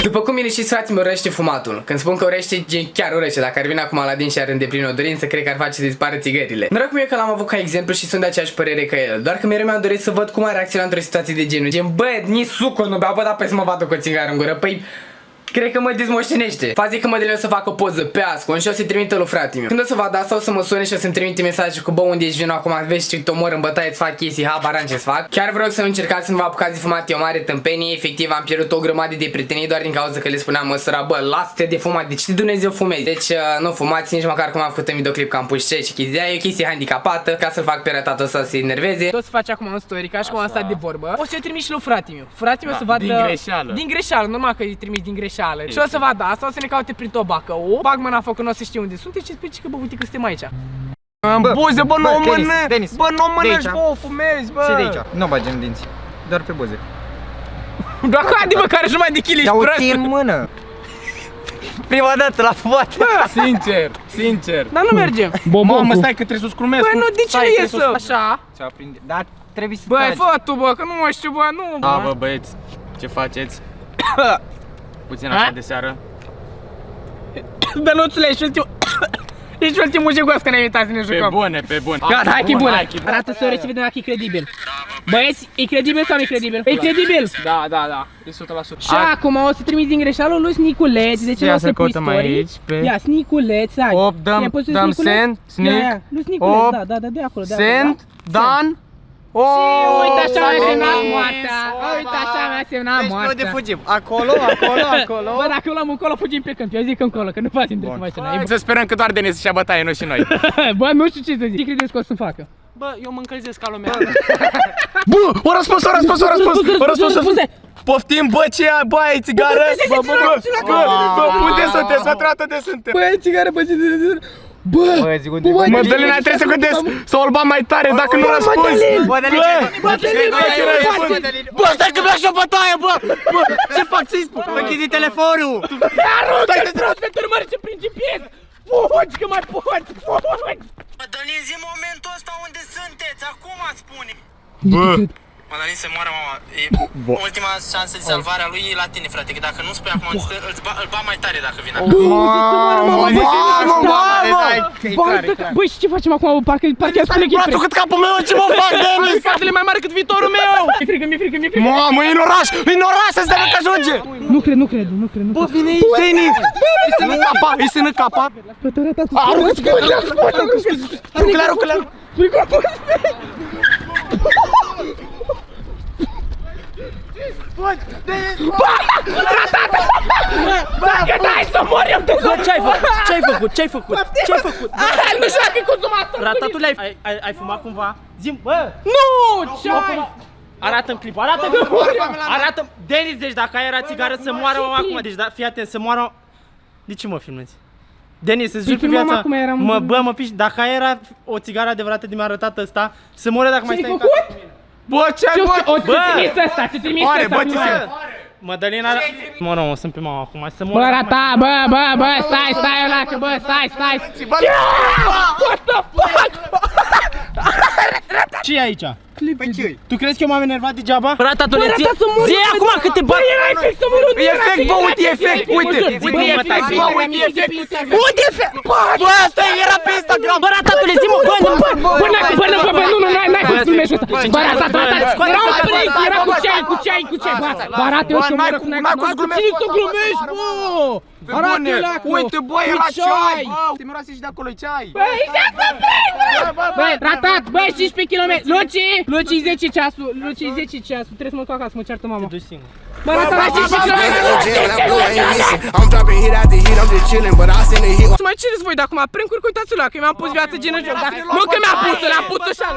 După cum bine știți, frate, mi urăște fumatul. Când spun că urăște, chiar urăște. Dacă ar veni acum Aladin și ar îndeplini o dorință, cred că ar face să dispară țigările. Norocul meu că l-am avut ca exemplu și sunt de aceeași părere ca el. Doar că mereu mi-am dorit să văd cum ar reacționa într-o situație de genul. Gen, bă, nici sucul nu beau, bă, dar pe să mă vadă cu o țigară în gură. Păi, cred că mă dezmoștenește. Fazi că Mădălin o să facă o poză pe ascun și o să-i trimită lui frate meu. Când o să vadă asta, o să mă sune și o să-mi trimite mesaje cu bă, unde ești, vino acum, vezi ce te omor în bătaie, îți fac chestii, habar am ce-ți fac. Chiar vreau să nu încercați să nu vă apucați de fumat, e o mare tâmpenie. Efectiv am pierdut o grămadă de prietenii doar din cauza că le spuneam măsura, bă, lasă-te de fumat, de ce Dumnezeu fumezi? Deci nu fumați nici măcar cum am făcut în videoclip că am pus ce și chestia, e o chestie handicapată, ca să-l fac pe rătatul ăsta să se enerveze. Tot să faci acum un story, ca și cum am stat de vorbă. O să-i trimiți și lui frate meu. Frate meu să vadă din greșeală. Din greșeală, normal că îi trimis din greșeală. Și o să vadă asta, o să ne caute prin tobacă. O bag mâna în foc, că nu o să știu unde sunteți și zici că bă, uite că suntem aici. Buze, bă, nu o mănânci! Denis, bă, nu o mănânci, bă, o fumezi, bă! Ce de aici? Nu bagi în dinți, doar pe buze. Doar cade, bă, care jumătate de kg ești prost. Ia-o în mână! Prima dată la fumat! Sincer, sincer. Dar nu mergem. Mamă, stai că trebuie să-ți crumesc. Bă, nu, de ce nu iesă? Așa. Ce-o aprinde, dar trebuie să Bă, taci. fă tu, bă, că nu mă știu, bă, nu, bă. Da, bă, băieți, ce faceți? Puțin așa de seară. Dănuțule, ești ultimul jegos că ne-ai invitat să ne jucăm. Pe bune, pe bune. Gata, hai că e bună. Arată story să vedem dacă e credibil. Băieți, e credibil sau nu e credibil? E credibil! Da, da, da, e 100%. Și acum o să trimiți din greșeală lui Sniculeț, de ce nu o să pui story? Ia, Sniculeț, hai. 8, dăm send, snic, lui Sniculeț, da, de acolo, da. send, done. Uite așa mi-a semnat moartea. Uite așa mi-a semnat moartea. Deci noi de fugim, acolo, acolo. Bă, dacă luăm încolo, fugim pe câmp. Eu zic încolo, că nu facem de mașina. Să sperăm că doar Denis și-a bătaie, nu și noi. Bă, nu știu ce să zic. Ce credeți că o să facă? Bă, eu mă încălzesc ca lumea. Bă, o răspuns. Poftim, bă, ce bă, ai țigară? Bă, unde sunteți? Vă trată de suntem. Bă, ai țigară, bă, bă, Mădălina, trebuie să gândesc să o bam mai tare dacă nu răspunzi. Bă, stai că mi-a și o bătaie, bă! Bă, ce fac să-i spun? Mă închide telefonul! Stai de trost, pe urmărește prin GPS! Fugi că mai poți, fugi! Mădălin, zi momentul ăsta unde sunteți, acum spune! Bă! Mădălin, se moară mama, e ultima șansă de salvare a lui e la tine, frate, că dacă nu spui acum, îl ba mai tare dacă vine acum. Băi, și ce facem acum? Parcă spune că e Brațul cât capul meu, ce mă fac, Denis? spatele mai mare cât viitorul meu! Mi-e frică, mi-e frică, mi-e frică! Mamă, e în oraș, înseamnă că ajunge! Nu cred. Bă, vine aici, Denis! Îi sână capa! Aruncă-ți Claru! Hai să mor eu! Bă, ce-ai făcut? Nu știu dacă e consumator! Ratatule, ai fumat cumva? Zi-mi, bă! Nu! Ce-ai? Arată-mi clipul, arată-mi! Denis, deci dacă ai era țigară să moară mama acum, deci da, fii atent, să moară... De ce mă filmezi? Denis, îți jur pe viața, mă piși, dacă ai era o țigară adevărată de mi-a arătat ăsta, să moară dacă mai stai în casă cu mine. Bă, ce-ai făcut? Ce trimis ăsta? Mădălina... Mă, nu, sunt pe mama acum, să moară... Bă, rata, bă, stai, ălacă, bă, stai! What the fuck? Ce e aici? Păi ce-i? Tu crezi că eu m-am enervat degeaba? Ratatule, zi acum cât te bag! Era efect să mă rog! E efect, bă, uite efect, uite! Unde e efect? Bă, asta era pe Instagram! Bă, ratatule, zi-mă, bă, nu, n-ai cum să filmești ăsta! Bă, ratat! Era un princ, era cu ceai! Bă, arată eu și o mără cu n-ai cum să glumești, bă! Uite, bă, era ceai! Te miroase și de acolo ceai! Băi, ratat, băi, 15 km! Luci, 10 ceasul, trebuie să mă duc acasă, mă ceartă mama. Te duci singur. Bă, ratat, 15 km! Să mai cereți voi de acum, prank-uri, uitați-l ăla, că mi-am pus viață gen în joc, nu că mi-a pus, l-am pus așa.